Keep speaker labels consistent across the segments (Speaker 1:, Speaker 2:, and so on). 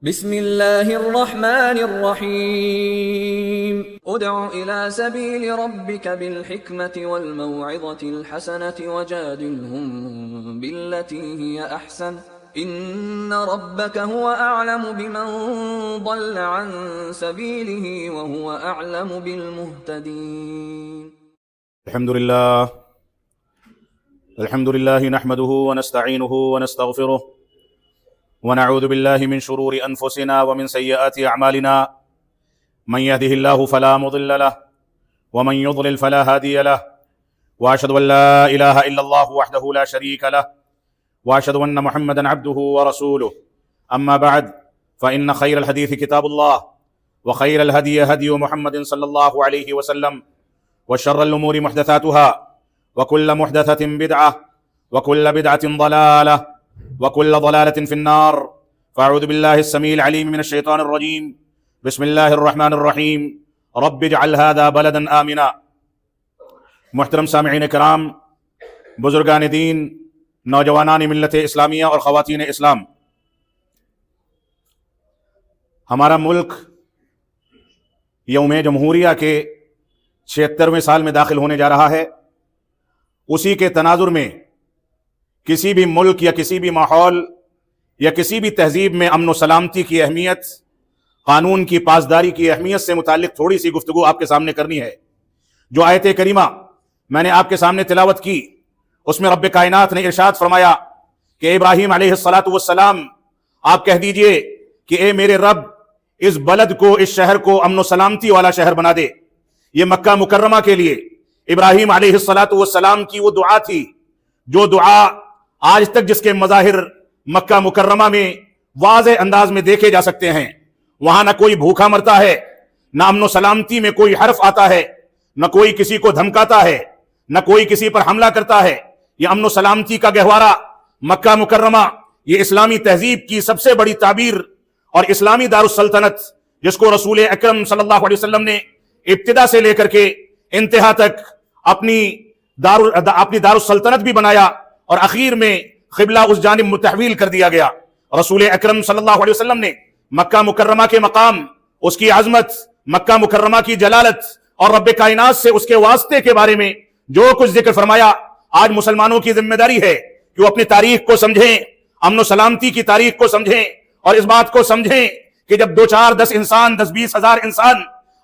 Speaker 1: بسم اللہ الرحمن الرحیم ادع الى سبیل ربک بالحکمت والموعظۃ الحسنۃ وجادلهم باللتی ہی احسن ان ربک هو اعلم بمن ضل عن سبیلہ وهو اعلم بالمہتدین۔
Speaker 2: الحمد للہ نحمده ونستعینه ونستغفره ونعوذ بالله من شرور أنفسنا ومن سيئات أعمالنا من يهده الله فلا مضل له ومن يضلل فلا هادي له وأشهد أن لا إله إلا الله وحده لا شريك له وأشهد أن محمدا عبده ورسوله أما بعد فإن خير الحديث كتاب الله وخير الهدي هدي محمد صلى الله عليه وسلم وشر الأمور محدثاتها وكل محدثة بدعة وكل بدعة ضلالة وكل ضلالة في النار فأعوذ بالله السميع العليم من الشيطان الرجيم بسم الله الرحمن الرحيم رب اجعل هذا بلدا آمنا۔ محترم سامعین کرام، بزرگان دین، نوجوانان ملت اسلامیہ اور خواتین اسلام، ہمارا ملک یوم جمہوریہ کے 76ویں سال میں داخل ہونے جا رہا ہے۔ اسی کے تناظر میں کسی بھی ملک یا کسی بھی ماحول یا کسی بھی تہذیب میں امن و سلامتی کی اہمیت، قانون کی پاسداری کی اہمیت سے متعلق تھوڑی سی گفتگو آپ کے سامنے کرنی ہے۔ جو آیت کریمہ میں نے آپ کے سامنے تلاوت کی، اس میں رب کائنات نے ارشاد فرمایا کہ ابراہیم علیہ السلام آپ کہہ دیجئے کہ اے میرے رب، اس بلد کو، اس شہر کو امن و سلامتی والا شہر بنا دے۔ یہ مکہ مکرمہ کے لیے ابراہیم علیہ السلام کی وہ دعا تھی، جو دعا آج تک جس کے مظاہر مکہ مکرمہ میں واضح انداز میں دیکھے جا سکتے ہیں۔ وہاں نہ کوئی بھوکا مرتا ہے، نہ امن و سلامتی میں کوئی حرف آتا ہے، نہ کوئی کسی کو دھمکاتا ہے، نہ کوئی کسی پر حملہ کرتا ہے۔ یہ امن و سلامتی کا گہوارہ مکہ مکرمہ، یہ اسلامی تہذیب کی سب سے بڑی تعبیر اور اسلامی دارالسلطنت، جس کو رسول اکرم صلی اللہ علیہ وسلم نے ابتدا سے لے کر کے انتہا تک اپنی دارالسلطنت بھی بنایا اور اخیر میں قبلہ اس جانب متحویل کر دیا گیا۔ رسول اکرم صلی اللہ علیہ وسلم نے مکہ مکرمہ کے مقام، اس کی عظمت، مکہ مکرمہ کی جلالت اور رب کائنات سے اس کے واسطے کے بارے میں جو کچھ ذکر فرمایا، آج مسلمانوں کی ذمہ داری ہے کہ وہ اپنی تاریخ کو سمجھیں، امن و سلامتی کی تاریخ کو سمجھیں، اور اس بات کو سمجھیں کہ جب 2 4 10 انسان، 10 20 ہزار انسان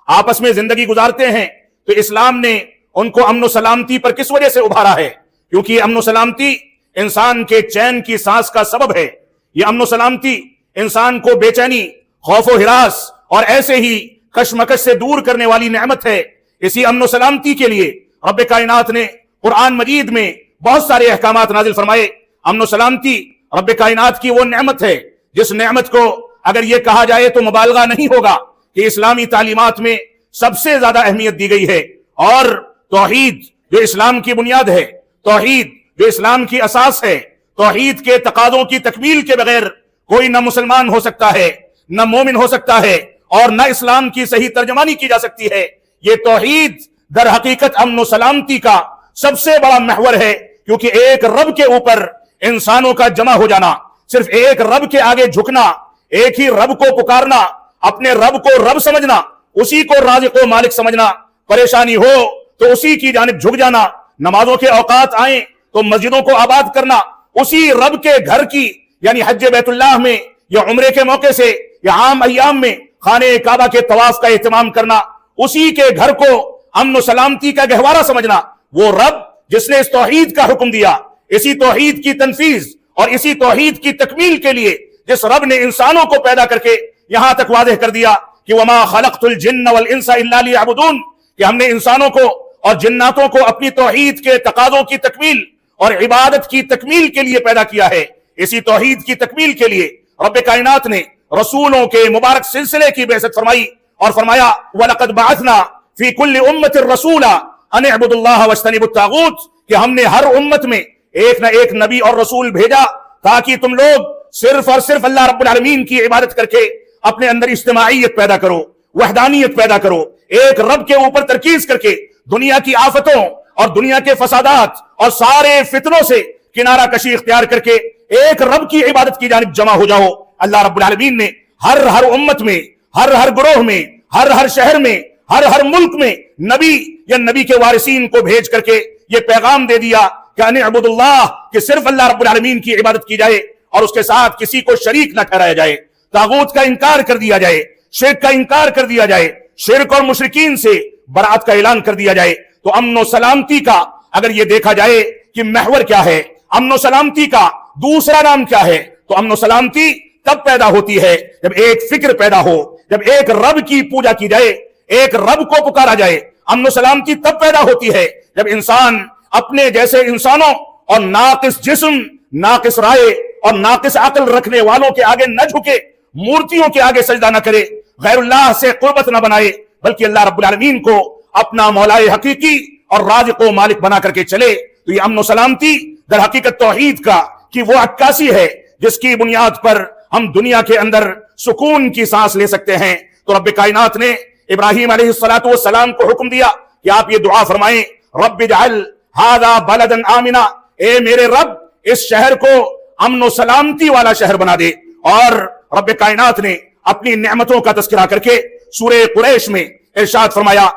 Speaker 2: آپس میں زندگی گزارتے ہیں تو اسلام نے ان کو امن و سلامتی پر کس وجہ سے ابھارا ہے؟ کیونکہ یہ امن و سلامتی انسان کے چین کی سانس کا سبب ہے۔ یہ امن و سلامتی انسان کو بے چینی، خوف و ہراس اور ایسے ہی کشمکش سے دور کرنے والی نعمت ہے۔ اسی امن و سلامتی کے لیے رب کائنات نے قرآن مجید میں بہت سارے احکامات نازل فرمائے۔ امن و سلامتی رب کائنات کی وہ نعمت ہے جس نعمت کو اگر یہ کہا جائے تو مبالغہ نہیں ہوگا کہ اسلامی تعلیمات میں سب سے زیادہ اہمیت دی گئی ہے۔ اور توحید جو اسلام کی بنیاد ہے، توحید جو اسلام کی اساس ہے، توحید کے تقاضوں کی تکمیل کے بغیر کوئی نہ مسلمان ہو سکتا ہے، نہ مومن ہو سکتا ہے، اور نہ اسلام کی صحیح ترجمانی کی جا سکتی ہے۔ یہ توحید در حقیقت امن و سلامتی کا سب سے بڑا محور ہے، کیونکہ ایک رب کے اوپر انسانوں کا جمع ہو جانا، صرف ایک رب کے آگے جھکنا، ایک ہی رب کو پکارنا، اپنے رب کو رب سمجھنا، اسی کو رازق و مالک سمجھنا، پریشانی ہو تو اسی کی جانب جھک جانا، نمازوں کے اوقات آئیں تو مسجدوں کو آباد کرنا، اسی رب کے گھر کی یعنی حج بیت اللہ میں یا عمرے کے موقع سے یا عام ایام میں خانہ کعبہ کے طواف کا اہتمام کرنا، اسی کے گھر کو امن و سلامتی کا گہوارہ سمجھنا۔ وہ رب جس نے اس توحید کا حکم دیا، اسی توحید کی تنفیذ اور اسی توحید کی تکمیل کے لیے جس رب نے انسانوں کو پیدا کر کے یہاں تک واضح کر دیا کہ وما خلقت الجن والانس الا ليعبدون، کہ ہم نے انسانوں کو اور جناتوں کو اپنی توحید کے تقاضوں کی تکمیل اور عبادت کی تکمیل کے لیے پیدا کیا ہے۔ اسی توحید کی تکمیل کے لیے رب کائنات نے رسولوں کے مبارک سلسلے کی بعثت فرمائی اور فرمایا وَلَقَدْ بَعَثْنَا فِي كُلِّ أُمَّةٍ رَسُولًا أَنِ اعْبُدُوا اللَّهَ وَاجْتَنِبُوا الطَّاغُوتَ، کہ ہم نے ہر امت میں ایک نہ ایک نبی اور رسول بھیجا تاکہ تم لوگ صرف اور صرف اللہ رب العالمین کی عبادت کر کے اپنے اندر اجتماعیت پیدا کرو، وحدانیت پیدا کرو، ایک رب کے اوپر ترکیز کر کے دنیا کی آفتوں اور دنیا کے فسادات اور سارے فتنوں سے کنارہ کشی اختیار کر کے ایک رب کی عبادت کی جانب جمع ہو جاؤ۔ اللہ رب العالمین نے ہر امت میں، ہر گروہ میں، ہر شہر میں، ہر ملک میں نبی یا نبی کے وارثین کو بھیج کر کے یہ پیغام دے دیا کہ ان اعبدوا اللہ، کہ صرف اللہ رب العالمین کی عبادت کی جائے اور اس کے ساتھ کسی کو شریک نہ ٹھہرایا جائے، طاغوت کا انکار کر دیا جائے، شرک کا انکار کر دیا جائے، شرک اور مشرکین سے برات کا اعلان کر دیا جائے۔ تو امن و سلامتی کا اگر یہ دیکھا جائے کہ محور کیا ہے، امن و سلامتی کا دوسرا نام کیا ہے، تو امن و سلامتی تب پیدا ہوتی ہے جب ایک فکر پیدا ہو، جب ایک رب کی پوجا کی جائے، ایک رب کو پکارا جائے۔ امن و سلامتی تب پیدا ہوتی ہے جب انسان اپنے جیسے انسانوں اور ناقص جسم، ناقص رائے اور ناقص عقل رکھنے والوں کے آگے نہ جھکے، مورتیوں کے آگے سجدہ نہ کرے، غیر اللہ سے قربت نہ بنائے، بلکہ اللہ رب العالمین کو اپنا مولائے حقیقی اور رازق و مالک بنا کر کے چلے۔ تو یہ امن و سلامتی در حقیقت توحید کا کہ وہ عکاسی ہے جس کی بنیاد پر ہم دنیا کے اندر سکون کی سانس لے سکتے ہیں۔ تو رب کائنات نے ابراہیم علیہ السلام کو حکم دیا کہ آپ یہ دعا فرمائیں، رب اجعل ھذا بلدا آمنا، اے میرے رب اس شہر کو امن و سلامتی والا شہر بنا دے۔ اور رب کائنات نے اپنی نعمتوں کا تذکرہ کر کے سورہ قریش میں ارشاد فرمایا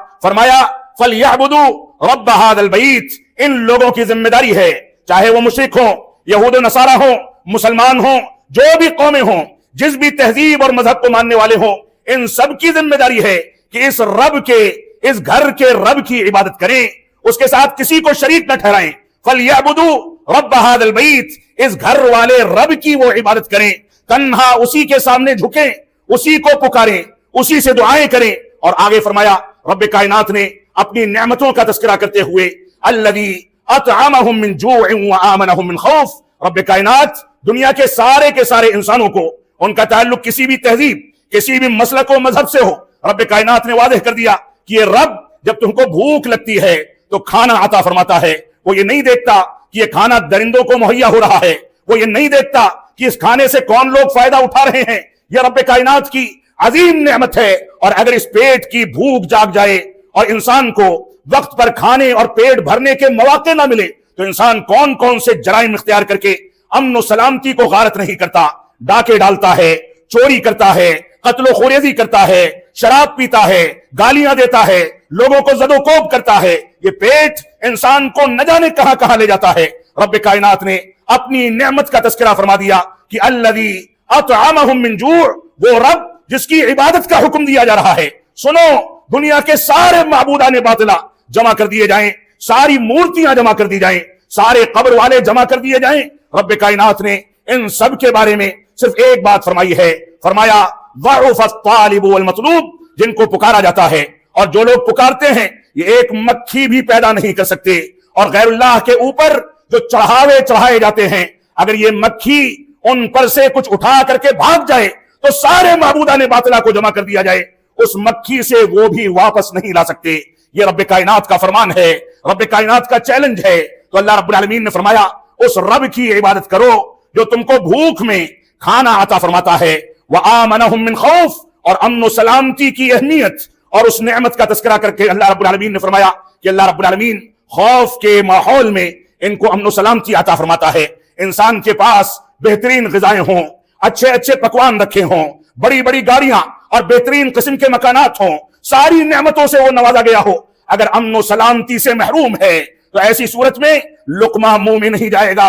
Speaker 2: فَلْيَعْبُدُوا رَبَّ هَذَا الْبَيْتِ، ان لوگوں کی ذمہ داری ہے، چاہے وہ مشرک ہوں، یہود و نصارہ ہوں، مسلمان ہوں، جو بھی قومیں ہوں، جس بھی تہذیب اور مذہب کو ماننے والے ہوں، ان سب کی ذمہ داری ہے کہ اس رب کے، اس گھر کے رب کی عبادت کریں، اس کے ساتھ کسی کو شریک نہ ٹھہرائیں۔ فَلْيَعْبُدُوا رَبَّ هَذَا الْبَيْتِ، اس گھر والے رب کی وہ عبادت کریں، تنہا اسی کے سامنے جھکیں، اسی کو پکاریں، اسی سے دعائیں کریں۔ اور آگے فرمایا رب کائنات نے اپنی نعمتوں کا تذکرہ کرتے ہوئے الذی اطعمہم من جوع وآمنہم من خوف، رب کائنات دنیا کے سارے انسانوں کو ان کا تعلق کسی بھی تہذیب، کسی بھی مسلک و مذہب سے ہو، رب کائنات نے واضح کر دیا کہ یہ رب جب تم کو بھوک لگتی ہے تو کھانا عطا فرماتا ہے۔ وہ یہ نہیں دیکھتا کہ یہ کھانا درندوں کو مہیا ہو رہا ہے، وہ یہ نہیں دیکھتا کہ اس کھانے سے کون لوگ فائدہ اٹھا رہے ہیں، یہ رب کائنات کی عظیم نعمت ہے۔ اور اگر اس پیٹ کی بھوک جاگ جائے اور انسان کو وقت پر کھانے اور پیٹ بھرنے کے مواقع نہ ملے تو انسان کون سے جرائم اختیار کر کے امن و سلامتی کو غارت نہیں کرتا، ڈاکے ڈالتا ہے، چوری کرتا ہے، قتل و خوریزی کرتا ہے، شراب پیتا ہے، گالیاں دیتا ہے، لوگوں کو زد و کوب کرتا ہے۔ یہ پیٹ انسان کو نہ جانے کہاں کہاں لے جاتا ہے۔ رب کائنات نے اپنی نعمت کا تذکرہ فرما دیا کہ الذی اطعمہم من جوع، وہ رب جس کی عبادت کا حکم دیا جا رہا ہے۔ سنو، دنیا کے سارے معبودان باطلہ جمع کر دیے جائیں، ساری مورتیاں جمع کر دی جائیں، سارے قبر والے جمع کر دیے جائیں، رب کائنات نے ان سب کے بارے میں صرف ایک بات فرمائی ہے، فرمایا ضعف الطالب والمطلوب، جن کو پکارا جاتا ہے اور جو لوگ پکارتے ہیں یہ ایک مکھی بھی پیدا نہیں کر سکتے۔ اور غیر اللہ کے اوپر جو چڑھائے جاتے ہیں، اگر یہ مکھی ان پر سے کچھ اٹھا کر کے بھاگ جائے تو سارے معبودان باطلہ کو جمع کر دیا جائے، اس مکھی سے وہ بھی واپس نہیں لا سکتے۔ یہ رب کائنات کا فرمان ہے، رب کائنات کا چیلنج ہے۔ تو اللہ رب العالمین نے فرمایا اس رب کی عبادت کرو جو تم کو بھوک میں کھانا عطا فرماتا ہے، وآمنہم من خوف، اور امن و سلامتی کی اہمیت اور اس نعمت کا تذکرہ کر کے اللہ رب العالمین نے فرمایا کہ اللہ رب العالمین خوف کے ماحول میں ان کو امن و سلامتی عطا فرماتا ہے۔ انسان کے پاس بہترین غذائیں ہوں، اچھے پکوان رکھے ہوں، بڑی بڑی گاڑیاں اور بہترین قسم کے مکانات ہوں، ساری نعمتوں سے وہ نوازا گیا ہو، اگر امن و سلامتی سے محروم ہے تو ایسی صورت میں لقمہ منہ میں نہیں جائے گا۔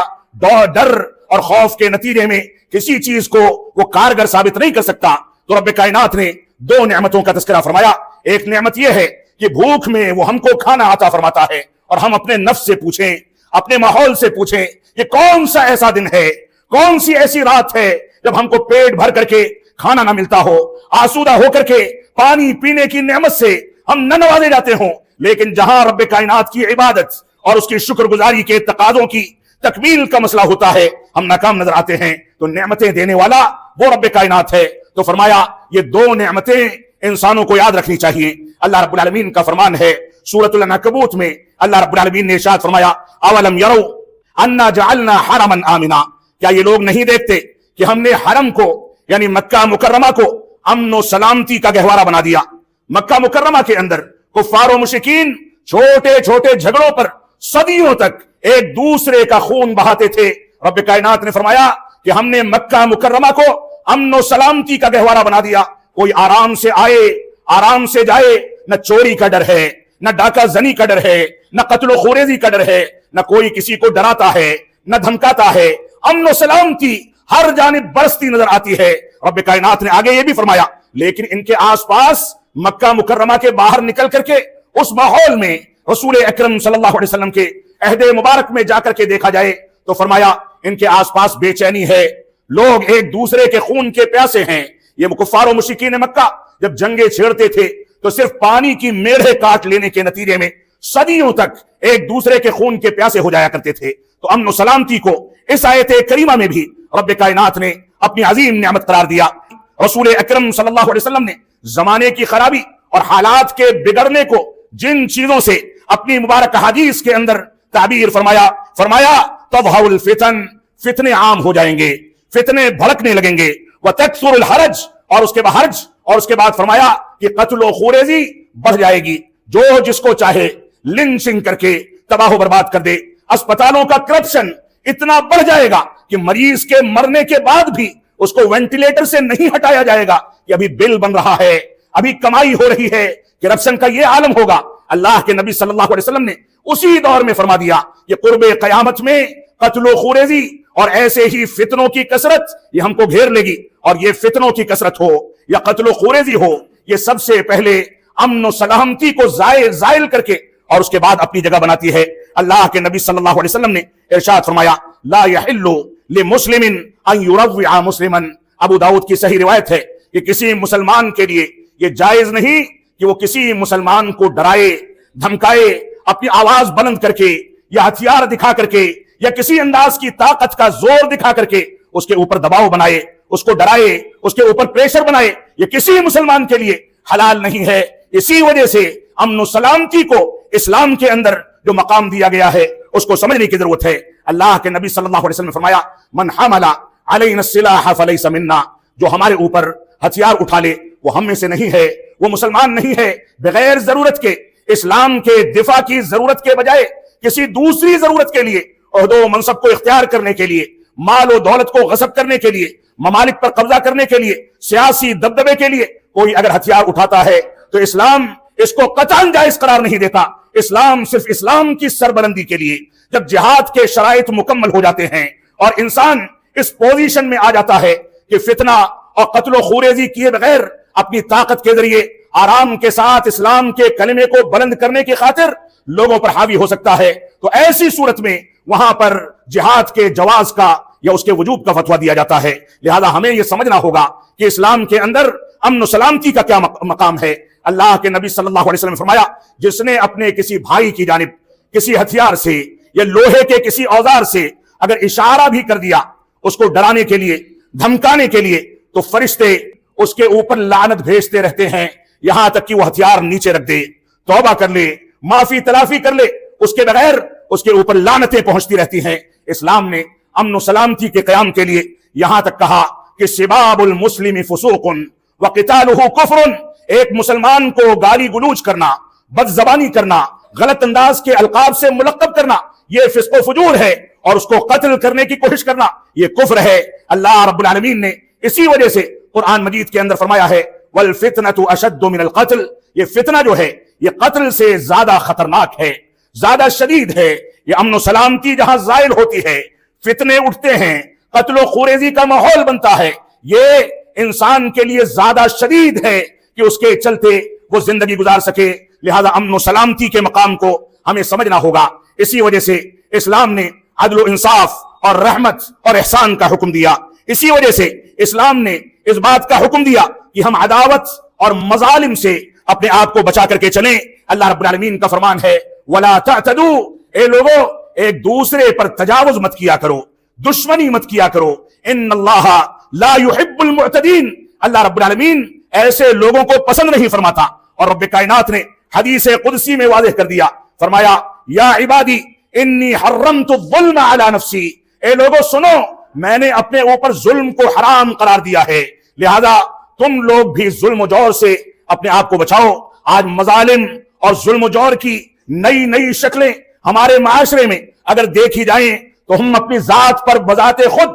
Speaker 2: ڈر اور خوف کے نتیجے میں کسی چیز کو وہ کارگر ثابت نہیں کر سکتا۔ تو رب کائنات نے دو نعمتوں کا تذکرہ فرمایا۔ ایک نعمت یہ ہے کہ بھوک میں وہ ہم کو کھانا عطا فرماتا ہے، اور ہم اپنے نفس سے پوچھیں، اپنے ماحول سے پوچھیں، یہ کون سا ایسا دن ہے، کون سی ایسی رات ہے جب ہم کو پیٹ بھر کر کے کھانا نہ ملتا ہو، آسودہ ہو کر کے پانی پینے کی نعمت سے ہم نہ نوازے جاتے ہوں۔ لیکن جہاں رب کائنات کی عبادت اور اس کی شکر گزاری کے تقاضوں کی تکمیل کا مسئلہ ہوتا ہے، ہم ناکام نظر آتے ہیں۔ تو نعمتیں دینے والا وہ رب کائنات ہے۔ تو فرمایا یہ دو نعمتیں انسانوں کو یاد رکھنی چاہیے۔ اللہ رب العالمین کا فرمان ہے سورۃ العنکبوت میں، اللہ رب العالمین نے ارشاد فرمایا اولم یروا انا جعلنا حرما آمنا، کیا یہ لوگ نہیں دیکھتے کہ ہم نے حرم کو یعنی مکہ مکرمہ کو امن و سلامتی کا گہوارہ بنا دیا۔ مکہ مکرمہ کے اندر کفار و مشرکین چھوٹے جھگڑوں پر صدیوں تک ایک دوسرے کا خون بہاتے تھے۔ رب کائنات نے فرمایا کہ ہم نے مکہ مکرمہ کو امن و سلامتی کا گہوارہ بنا دیا. کوئی آرام سے آئے آرام سے جائے، نہ چوری کا ڈر ہے، نہ ڈاکہ زنی کا ڈر ہے، نہ قتل و خوریزی کا ڈر ہے، نہ کوئی کسی کو ڈراتا ہے نہ دھمکاتا ہے. امن و سلامتی ہر جانب برستی نظر آتی ہے. رب کائنات نے آگے یہ بھی فرمایا لیکن ان کے آس پاس مکہ مکرمہ کے باہر نکل کر کے اس ماحول میں رسول اکرم صلی اللہ علیہ وسلم کے عہد مبارک میں جا کر کے دیکھا جائے تو فرمایا ان کے آس پاس بے چینی ہے، لوگ ایک دوسرے کے خون کے پیاسے ہیں. یہ کفار و مشرکین مکہ جب جنگیں چھیڑتے تھے تو صرف پانی کی میڑھیں کاٹ لینے کے نتیجے میں صدیوں تک ایک دوسرے کے خون کے پیاسے ہو جایا کرتے تھے. تو امن و سلامتی کو اس آیت کریمہ میں بھی رب کائنات نے اپنی عظیم نعمت قرار دیا. رسول اکرم صلی اللہ علیہ وسلم نے زمانے کی خرابی اور حالات کے بگڑنے کو جن چیزوں سے اپنی مبارک حدیث کے اندر تعبیر فرمایا تظہر الفتن، فتنے عام ہو جائیں گے، فتنے بھڑکنے لگیں گے. وتکثر الحرج، اور اس کے بعد فرمایا کہ قتل و خوریزی بڑھ جائے گی، جو جس کو چاہے لنچنگ کر کے تباہ و برباد کر دے. اسپتالوں کا کرپشن اتنا بڑھ جائے گا کہ مریض کے مرنے کے بعد بھی اس کو وینٹیلیٹر سے نہیں ہٹایا جائے گا کہ ابھی بل بن رہا ہے، ابھی کمائی ہو رہی ہے. کرپشن کا یہ عالم ہوگا. اللہ کے نبی صلی اللہ علیہ وسلم نے اسی دور میں فرما دیا کہ قرب قیامت میں قتل و خوریزی اور ایسے ہی فتنوں کی کثرت یہ ہم کو گھیر لے گی. اور یہ فتنوں کی کثرت ہو یا قتل و خوریزی ہو، یہ سب سے پہلے امن و سلامتی کو زائل کر کے اور اس کے بعد اپنی جگہ بناتی ہے. اللہ کے نبی صلی اللہ علیہ وسلم نے ارشاد فرمایا لا يحل لمسلم ان يروع مسلما. ابو داؤد کی صحیح روایت ہے کہ کسی مسلمان کے لیے یہ جائز نہیں کہ وہ کسی مسلمان کو ڈرائے، دھمکائے، اپنی آواز بلند کر کے یا ہتھیار دکھا کر کے یا کسی انداز کی طاقت کا زور دکھا کر کے اس کے اوپر دباؤ بنائے، اس کو ڈرائے، اس کے اوپر پریشر بنائے. یہ کسی مسلمان کے لیے حلال نہیں ہے. اسی وجہ سے امن و سلامتی کو اسلام کے اندر جو مقام دیا گیا ہے اس کو سمجھنے کی ضرورت ہے. اللہ کے نبی صلی اللہ علیہ وسلم نے فرمایا من حمل علینا السلاح فلیس منا، جو ہمارے اوپر ہتھیار اٹھا لے وہ ہم میں سے نہیں ہے، وہ مسلمان نہیں ہے. بغیر ضرورت کے، اسلام کے دفاع کی ضرورت کے بجائے کسی دوسری ضرورت کے لیے، عہد و منصب کو اختیار کرنے کے لیے، مال و دولت کو غصب کرنے کے لیے، ممالک پر قبضہ کرنے کے لیے، سیاسی دبدبے کے لیے کوئی اگر ہتھیار اٹھاتا ہے تو اسلام اس کو قطعاً جائز قرار نہیں دیتا. اسلام صرف اسلام کی سربلندی کے لیے، جب جہاد کے شرائط مکمل ہو جاتے ہیں اور انسان اس پوزیشن میں آ جاتا ہے کہ فتنہ اور قتل و خوریزی کیے بغیر اپنی طاقت کے ذریعے آرام کے ساتھ اسلام کے کلمے کو بلند کرنے کی خاطر لوگوں پر حاوی ہو سکتا ہے، تو ایسی صورت میں وہاں پر جہاد کے جواز کا یا اس کے وجوب کا فتویٰ دیا جاتا ہے. لہذا ہمیں یہ سمجھنا ہوگا کہ اسلام کے اندر امن و سلامتی کا کیا مقام ہے. اللہ کے نبی صلی اللہ علیہ وسلم نے فرمایا جس نے اپنے کسی بھائی کی جانب کسی ہتھیار سے یا لوہے کے کسی اوزار سے اگر اشارہ بھی کر دیا اس کو ڈرانے کے لیے، دھمکانے کے لیے، تو فرشتے اس کے اوپر لعنت بھیجتے رہتے ہیں یہاں تک کہ وہ ہتھیار نیچے رکھ دے، توبہ کر لے، معافی تلافی کر لے، اس کے بغیر اس کے اوپر لعنتیں پہنچتی رہتی ہیں. اسلام نے امن و سلامتی کے قیام کے لیے یہاں تک کہا کہ سباب المسلم فسوق وقتالہ کفر، ایک مسلمان کو گالی گلوچ کرنا، بد زبانی کرنا، غلط انداز کے القاب سے ملقب کرنا، یہ فسق و فجور ہے، اور اس کو قتل کرنے کی کوشش کرنا یہ کفر ہے. اللہ رب العالمین نے اسی وجہ سے قرآن مجید کے اندر فرمایا ہے والفتنة اشد من القتل، یہ فتنہ جو ہے یہ قتل سے زیادہ خطرناک ہے، زیادہ شدید ہے. یہ امن و سلامتی جہاں زائل ہوتی ہے، فتنے اٹھتے ہیں، قتل و خوریزی کا ماحول بنتا ہے، یہ انسان کے لیے زیادہ شدید ہے کہ اس کے چلتے وہ زندگی گزار سکے. لہذا امن و سلامتی کے مقام کو ہمیں سمجھنا ہوگا. اسی وجہ سے اسلام نے عدل و انصاف اور رحمت اور احسان کا حکم دیا. اسی وجہ سے اسلام نے اس بات کا حکم دیا کہ ہم عداوت اور مظالم سے اپنے آپ کو بچا کر کے چلیں. اللہ رب العالمین کا فرمان ہے وَلَا تَعْتَدُوا، اے لوگو ایک دوسرے پر تجاوز مت کیا کرو، دشمنی مت کیا کرو. ان اللہ لا يحب المعتدین، اللہ رب العالمین ایسے لوگوں کو پسند نہیں فرماتا. اور رب کائنات نے حدیث قدسی میں واضح کر دیا، فرمایا یا عبادی انی حرمت الظلم علی نفسی، اے لوگوں سنو میں نے اپنے اوپر ظلم کو حرام قرار دیا ہے، لہذا تم لوگ بھی ظلم و جور سے اپنے آپ کو بچاؤ. آج مظالم اور ظلم و جور کی نئی نئی شکلیں ہمارے معاشرے میں اگر دیکھی جائیں تو ہم اپنی ذات پر بذات خود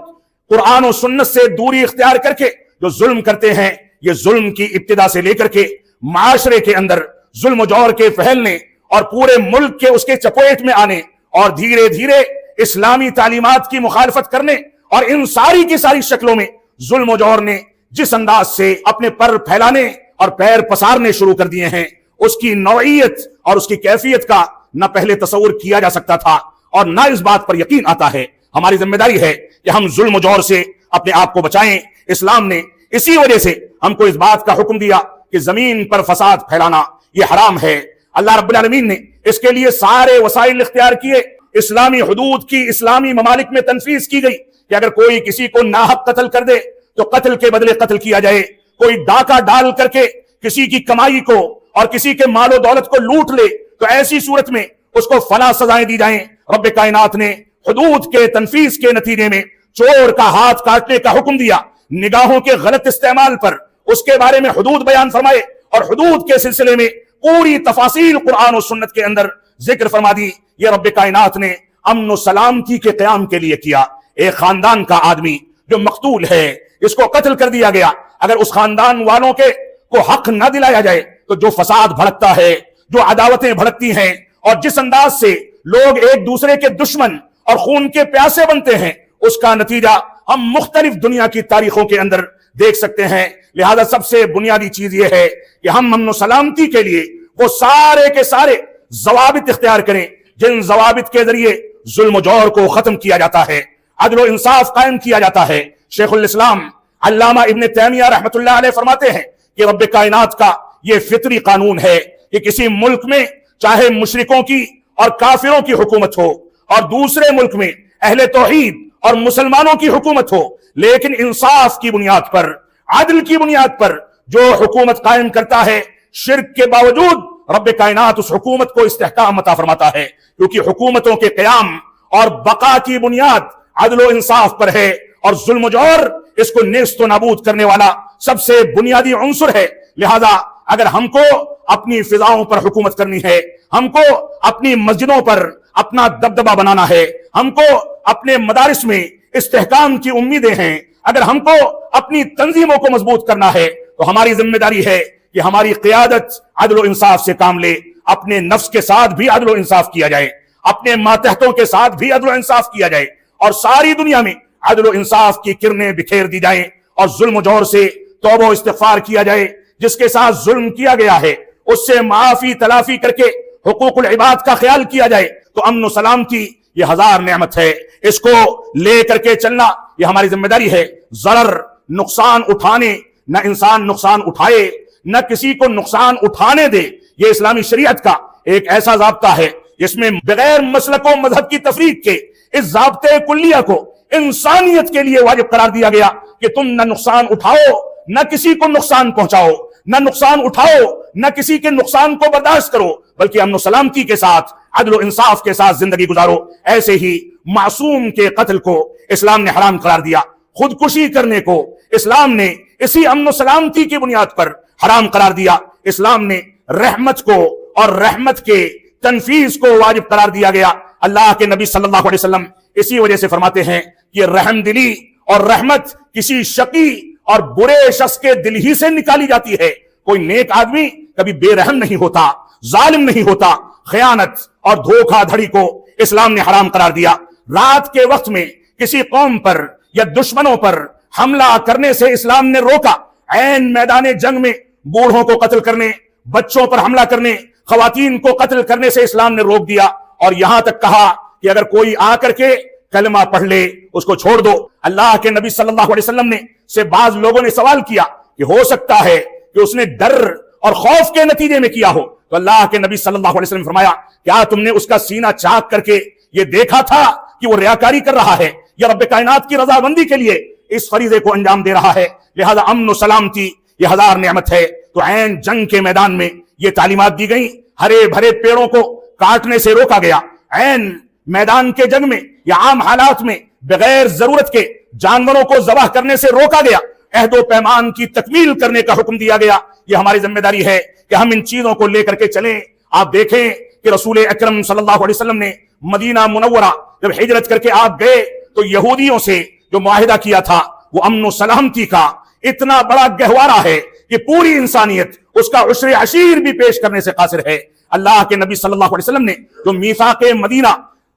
Speaker 2: قرآن و سنت سے دوری اختیار کر کے جو ظلم کرتے ہیں، یہ ظلم کی ابتدا سے لے کر کے معاشرے کے اندر ظلم و جور کے پھیلنے اور پورے ملک کے اس کے چپیٹ میں آنے اور دھیرے دھیرے اسلامی تعلیمات کی مخالفت کرنے اور ان ساری کی ساری شکلوں میں ظلم و جور نے جس انداز سے اپنے پر پھیلانے اور پیر پسارنے شروع کر دیے ہیں، اس کی نوعیت اور اس کی کیفیت کا نہ پہلے تصور کیا جا سکتا تھا اور نہ اس بات پر یقین آتا ہے۔ ہماری ذمہ داری ہے کہ ہم ظلم و جور سے اپنے آپ کو بچائیں۔ اسلام نے اسی وجہ سے ہم کو اس بات کا حکم دیا کہ زمین پر فساد پھیلانا یہ حرام ہے۔ اللہ رب العالمین نے اس کے لیے سارے وسائل اختیار کیے۔ اسلامی حدود کی اسلامی ممالک میں تنفیذ کی گئی کہ اگر کوئی کسی کو ناحق قتل کر دے تو قتل کے بدلے قتل کیا جائے، کوئی ڈاکہ ڈال کر کے کسی کی کمائی کو اور کسی کے مال و دولت کو لوٹ لے تو ایسی صورت میں اس کو فلاں سزائیں دی جائیں۔ رب کائنات نے حدود کے تنفیذ کے نتیجے میں چور کا ہاتھ کاٹنے کا حکم دیا، نگاہوں کے غلط استعمال پر اس کے بارے میں حدود بیان فرمائے اور حدود کے سلسلے میں پوری تفاصیل قرآن و سنت کے اندر ذکر فرما دی۔ یہ رب کائنات نے امن و سلامتی کے قیام کے لیے کیا۔ ایک خاندان کا آدمی جو مقتول ہے، اس کو قتل کر دیا گیا، اگر اس خاندان والوں کے کو حق نہ دلایا جائے تو جو فساد بھڑکتا ہے، جو عداوتیں بھڑکتی ہیں اور جس انداز سے لوگ ایک دوسرے کے دشمن اور خون کے پیاسے بنتے ہیں، اس کا نتیجہ ہم مختلف دنیا کی تاریخوں کے اندر دیکھ سکتے ہیں۔ لہذا سب سے بنیادی چیز یہ ہے کہ ہم امن و سلامتی کے لیے وہ سارے کے سارے ضوابط اختیار کریں جن ضوابط کے ذریعے ظلم و جور کو ختم کیا جاتا ہے، عدل و انصاف قائم کیا جاتا ہے۔ شیخ الاسلام علامہ ابن تیمیہ رحمۃ اللہ علیہ فرماتے ہیں کہ رب کائنات کا یہ فطری قانون ہے کہ کسی ملک میں چاہے مشرکوں کی اور کافروں کی حکومت ہو اور دوسرے ملک میں اہل توحید اور مسلمانوں کی حکومت ہو، لیکن انصاف کی بنیاد پر، عدل کی بنیاد پر جو حکومت قائم کرتا ہے، شرک کے باوجود رب کائنات اس حکومت کو استحکام عطا فرماتا ہے، کیونکہ حکومتوں کے قیام اور بقا کی بنیاد عدل و انصاف پر ہے اور ظلم و جور اس کو نیست و نابود کرنے والا سب سے بنیادی عنصر ہے۔ لہذا اگر ہم کو اپنی فضاؤں پر حکومت کرنی ہے، ہم کو اپنی مسجدوں پر اپنا دبدبہ بنانا ہے، ہم کو اپنے مدارس میں استحکام کی امیدیں ہیں، اگر ہم کو اپنی تنظیموں کو مضبوط کرنا ہے تو ہماری ذمہ داری ہے کہ ہماری قیادت عدل و انصاف سے کام لے، اپنے نفس کے ساتھ بھی عدل و انصاف کیا جائے، اپنے ماتحتوں کے ساتھ بھی عدل و انصاف کیا جائے اور ساری دنیا میں عدل و انصاف کی کرنیں بکھیر دی جائیں اور ظلم و جور سے توبہ و استغفار کیا جائے۔ جس کے ساتھ ظلم کیا گیا ہے اس سے معافی تلافی کر کے حقوق العباد کا خیال کیا جائے تو امن و سلامتی یہ ہزار نعمت ہے، اس کو لے کر کے چلنا یہ ہماری ذمہ داری ہے۔ ضرر نقصان اٹھانے، نہ انسان نقصان اٹھائے نہ کسی کو نقصان اٹھانے دے، یہ اسلامی شریعت کا ایک ایسا ضابطہ ہے جس میں بغیر مسلک و مذہب کی تفریق کے اس ضابطے کلیہ کو انسانیت کے لیے واجب قرار دیا گیا کہ تم نہ نقصان اٹھاؤ نہ کسی کو نقصان پہنچاؤ، نہ نقصان اٹھاؤ نہ کسی کے نقصان کو برداشت کرو، بلکہ امن و سلامتی کے ساتھ عدل و انصاف کے ساتھ زندگی گزارو۔ ایسے ہی معصوم کے قتل کو اسلام نے حرام قرار دیا، خودکشی کرنے کو اسلام نے اسی امن و سلامتی کی بنیاد پر حرام قرار دیا۔ اسلام نے رحمت کو اور رحمت کے تنفیذ کو واجب قرار دیا گیا۔ اللہ کے نبی صلی اللہ علیہ وسلم اسی وجہ سے فرماتے ہیں کہ رحم دلی اور رحمت کسی شقی اور برے شخص کے دل ہی سے نکالی جاتی ہے۔ کوئی نیک آدمی کبھی بے رحم نہیں ہوتا، ظالم نہیں ہوتا۔ خیانت اور دھوکہ دھڑی کو اسلام نے حرام قرار دیا۔ رات کے وقت میں کسی قوم پر یا دشمنوں پر حملہ کرنے سے اسلام نے روکا۔ عین میدان جنگ میں بوڑھوں کو قتل کرنے، بچوں پر حملہ کرنے، خواتین کو قتل کرنے سے اسلام نے روک دیا اور یہاں تک کہا کہ اگر کوئی آ کر کے کلمہ پڑھ لے اس کو چھوڑ دو۔ اللہ کے نبی صلی اللہ علیہ وسلم نے سے بعض لوگوں نے سوال کیا کہ ہو سکتا ہے کہ اس نے ڈر اور خوف کے نتیجے میں کیا ہو، تو اللہ کے نبی صلی اللہ علیہ وسلم نے فرمایا کیا تم نے اس کا سینہ چاک کر کے یہ دیکھا تھا کہ وہ ریاکاری کر رہا ہے یا رب کائنات کی رضامندی کے لیے اس فریضے کو انجام دے رہا ہے؟ لہذا امن و سلامتی یہ ہزار نعمت ہے۔ تو عین جنگ کے میدان میں یہ تعلیمات دی گئیں، ہرے بھرے پیڑوں کو کاٹنے سے روکا گیا، عین میدان کے جنگ میں یا عام حالات میں بغیر ضرورت کے جانوروں کو ذبح کرنے سے روکا گیا، عہد و پیمان کی تکمیل کرنے کا حکم دیا گیا۔ یہ ہماری ذمہ داری ہے کہ ہم ان چیزوں کو لے کر کے چلیں۔ آپ دیکھیں کہ رسول اکرم صلی اللہ علیہ وسلم نے مدینہ منورہ جب ہجرت کر کے آپ گئے تو یہودیوں سے جو معاہدہ کیا تھا وہ امن و سلامتی کا اتنا بڑا گہوارہ ہے کہ پوری انسانیت اس کا عشر عشیر بھی پیش کرنے سے قاصر ہے۔ اللہ کے نبی صلی اللہ علیہ وسلم نے جو میثاق مدینہ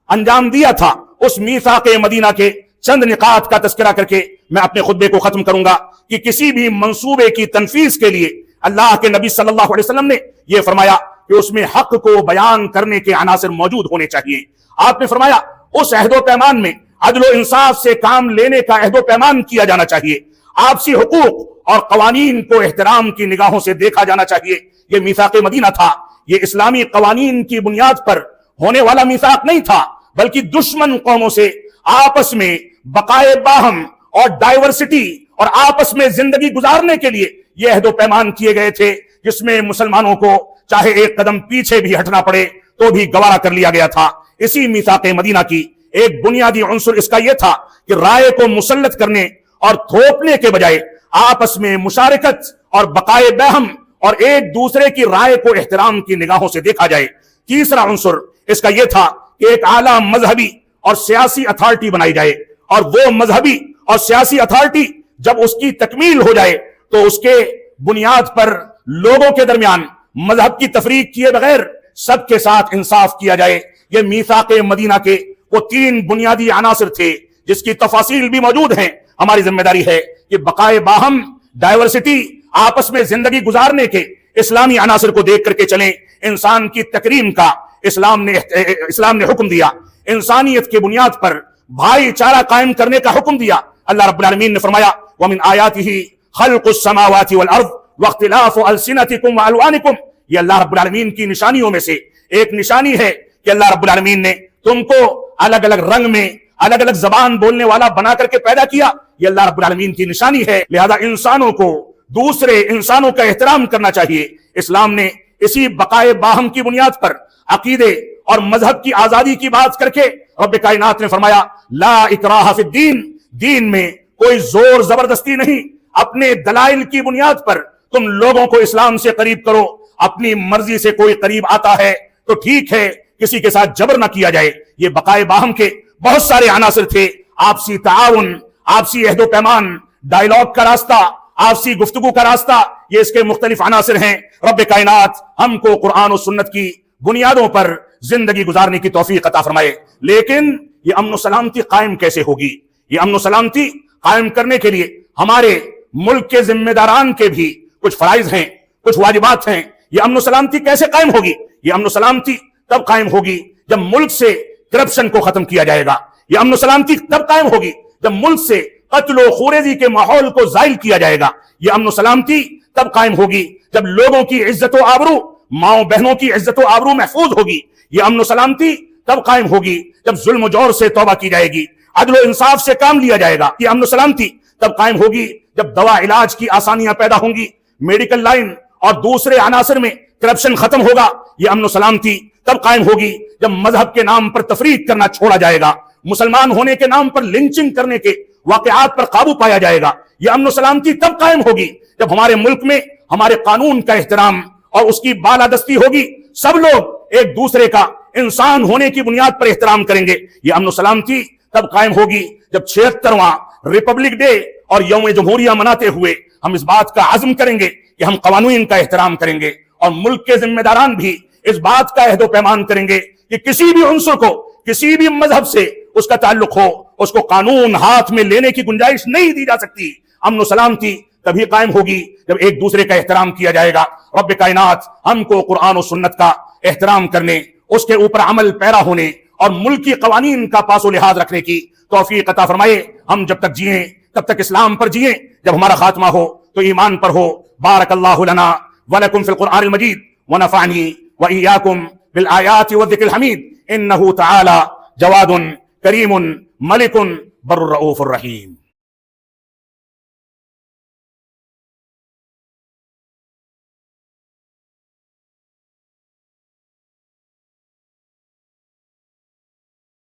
Speaker 2: انجام دیا تھا، اس میثاق مدینہ کے چند نکات کا تذکرہ کر کے میں اپنے خطبے کو ختم کروں گا کہ کسی بھی منصوبے کی تنفیذ کے لیے اللہ کے نبی صلی اللہ علیہ وسلم نے یہ فرمایا کہ اس میں حق کو بیان کرنے کے عناصر موجود ہونے چاہیے۔ آپ نے فرمایا اس عہد و پیمان میں عدل و انصاف سے کام لینے کا عہد و پیمان کیا جانا چاہیے، آپسی حقوق اور قوانین کو احترام کی نگاہوں سے دیکھا جانا چاہیے۔ یہ میثاق مدینہ تھا، یہ اسلامی قوانین کی بنیاد پر ہونے والا میثاق نہیں تھا، بلکہ دشمن قوموں سے آپس میں بقائے باہم اور ڈائیورسٹی اور آپس میں زندگی گزارنے کے لیے یہ عہد و پیمان کیے گئے تھے، جس میں مسلمانوں کو چاہے ایک قدم پیچھے بھی ہٹنا پڑے تو بھی گوارا کر لیا گیا تھا۔ اسی میثاق مدینہ کی ایک بنیادی عنصر اس کا یہ تھا کہ رائے کو مسلط کرنے اور تھوپنے کے بجائے آپس میں مشارکت اور بقائے باہم اور ایک دوسرے کی رائے کو احترام کی نگاہوں سے دیکھا جائے۔ تیسرا عنصر اس کا یہ تھا کہ ایک اعلیٰ مذہبی اور سیاسی اتھارٹی بنائی جائے، اور وہ مذہبی اور سیاسی اتھارٹی جب اس کی تکمیل ہو جائے تو اس کے بنیاد پر لوگوں کے درمیان مذہب کی تفریق کیے بغیر سب کے ساتھ انصاف کیا جائے۔ یہ میثاق مدینہ کے وہ تین بنیادی عناصر تھے جس کی تفاصیل بھی موجود ہیں۔ ہماری ذمہ داری ہے کہ بقائے باہم، ڈائیورسٹی، آپس میں زندگی گزارنے کے اسلامی عناصر کو دیکھ کر کے چلیں۔ انسان کی تکریم کا اسلام نے حکم دیا، انسانیت کے بنیاد پر بھائی چارہ قائم کرنے کا حکم دیا۔ اللہ رب العالمین نے فرمایا وَمِنْ آيَاتِهِ خَلْقُ السَّمَاوَاتِ وَالْأَرْضِ وَاخْتِلَافُ أَلْسِنَتِكُمْ وَأَلْوَانِكُمْ۔ یہ اللہ رب العالمین کی نشانیوں میں سے ایک نشانی ہے کہ اللہ رب العالمین نے تم کو الگ الگ رنگ میں الگ الگ زبان بولنے والا بنا کر کے پیدا کیا۔ یہ اللہ رب العالمین کی نشانی ہے، لہذا انسانوں کو دوسرے انسانوں کا احترام کرنا چاہیے۔ اسلام نے اسی بقائے باہم کی بنیاد پر عقیدے اور مذہب کی آزادی کی بات کر کے رب کائنات نے فرمایا لا اکراہ فی الدین، دین میں کوئی زور زبردستی نہیں، اپنے دلائل کی بنیاد پر تم لوگوں کو اسلام سے قریب کرو۔ اپنی مرضی سے کوئی قریب آتا ہے تو ٹھیک ہے، کسی کے ساتھ جبر نہ کیا جائے۔ یہ بقائے باہم کے بہت سارے عناصر تھے، آپسی تعاون، آپسی عہد و پیمان، ڈائیلاگ کا راستہ، آپسی گفتگو کا راستہ، یہ اس کے مختلف عناصر ہیں۔ رب کائنات ہم کو قرآن و سنت کی بنیادوں پر زندگی گزارنے کی توفیق عطا فرمائے۔ لیکن یہ امن و سلامتی قائم کیسے ہوگی؟ یہ امن و سلامتی قائم کرنے کے لیے ہمارے ملک کے ذمہ داران کے بھی کچھ فرائض ہیں، کچھ واجبات ہیں۔ یہ امن و سلامتی کیسے قائم ہوگی؟ یہ امن و سلامتی تب قائم ہوگی جب ملک سے کرپشن کو ختم کیا جائے گا۔ یہ امن و سلامتی تب قائم ہوگی جب ملک سے قتل و خوریزی کے ماحول کو زائل کیا جائے گا۔ یہ امن و سلامتی تب قائم ہوگی جب لوگوں کی عزت و آبرو، ماؤں بہنوں کی عزت و آبرو محفوظ ہوگی۔ یہ امن و سلامتی تب قائم ہوگی جب ظلم و جور سے توبہ کی جائے گی، عدل و انصاف سے کام لیا جائے گا۔ یہ امن و سلامتی تب قائم ہوگی جب دوا علاج کی آسانیاں پیدا ہوں گی، میڈیکل لائن اور دوسرے عناصر میں کرپشن ختم ہوگا۔ یہ امن و سلامتی تب قائم ہوگی جب مذہب کے نام پر تفریق کرنا چھوڑا جائے گا، مسلمان ہونے کے نام پر لنچنگ کرنے کے واقعات پر قابو پایا جائے گا۔ یہ امن و سلامتی تب قائم ہوگی جب ہمارے ملک میں ہمارے قانون کا احترام اور اس کی بالادستی ہوگی، سب لوگ ایک دوسرے کا انسان ہونے کی بنیاد پر احترام کریں گے۔ یہ امن و سلامتی تب قائم ہوگی جب 76واں ریپبلک ڈے اور یوم جمہوریہ مناتے ہوئے ہم اس بات کا عزم کریں گے کہ ہم قوانین کا احترام کریں گے، اور ملک کے ذمہ داران بھی اس بات کا عہد و پیمان کریں گے کہ کسی بھی عنصر کو، کسی بھی مذہب سے اس کا تعلق ہو، اس کو قانون ہاتھ میں لینے کی گنجائش نہیں دی جا سکتی۔ امن و سلامتی تبھی قائم ہوگی جب ایک دوسرے کا احترام کیا جائے گا۔ رب کائنات ہم کو قرآن و سنت کا احترام کرنے، اس کے اوپر عمل پیرا ہونے اور ملکی قوانین کا پاس و لحاظ رکھنے کی توفیق عطا فرمائے۔ ہم جب تک جئیں تب تک اسلام پر جئیں، جب ہمارا خاتمہ ہو تو ایمان پر ہو۔ بارک اللہ لنا ولکم فی القرآن المجید ونفعنی وإياكم بالآيات والذكر الحميد إنه تعالى جواد كريم ملك بر الرؤوف الرحيم۔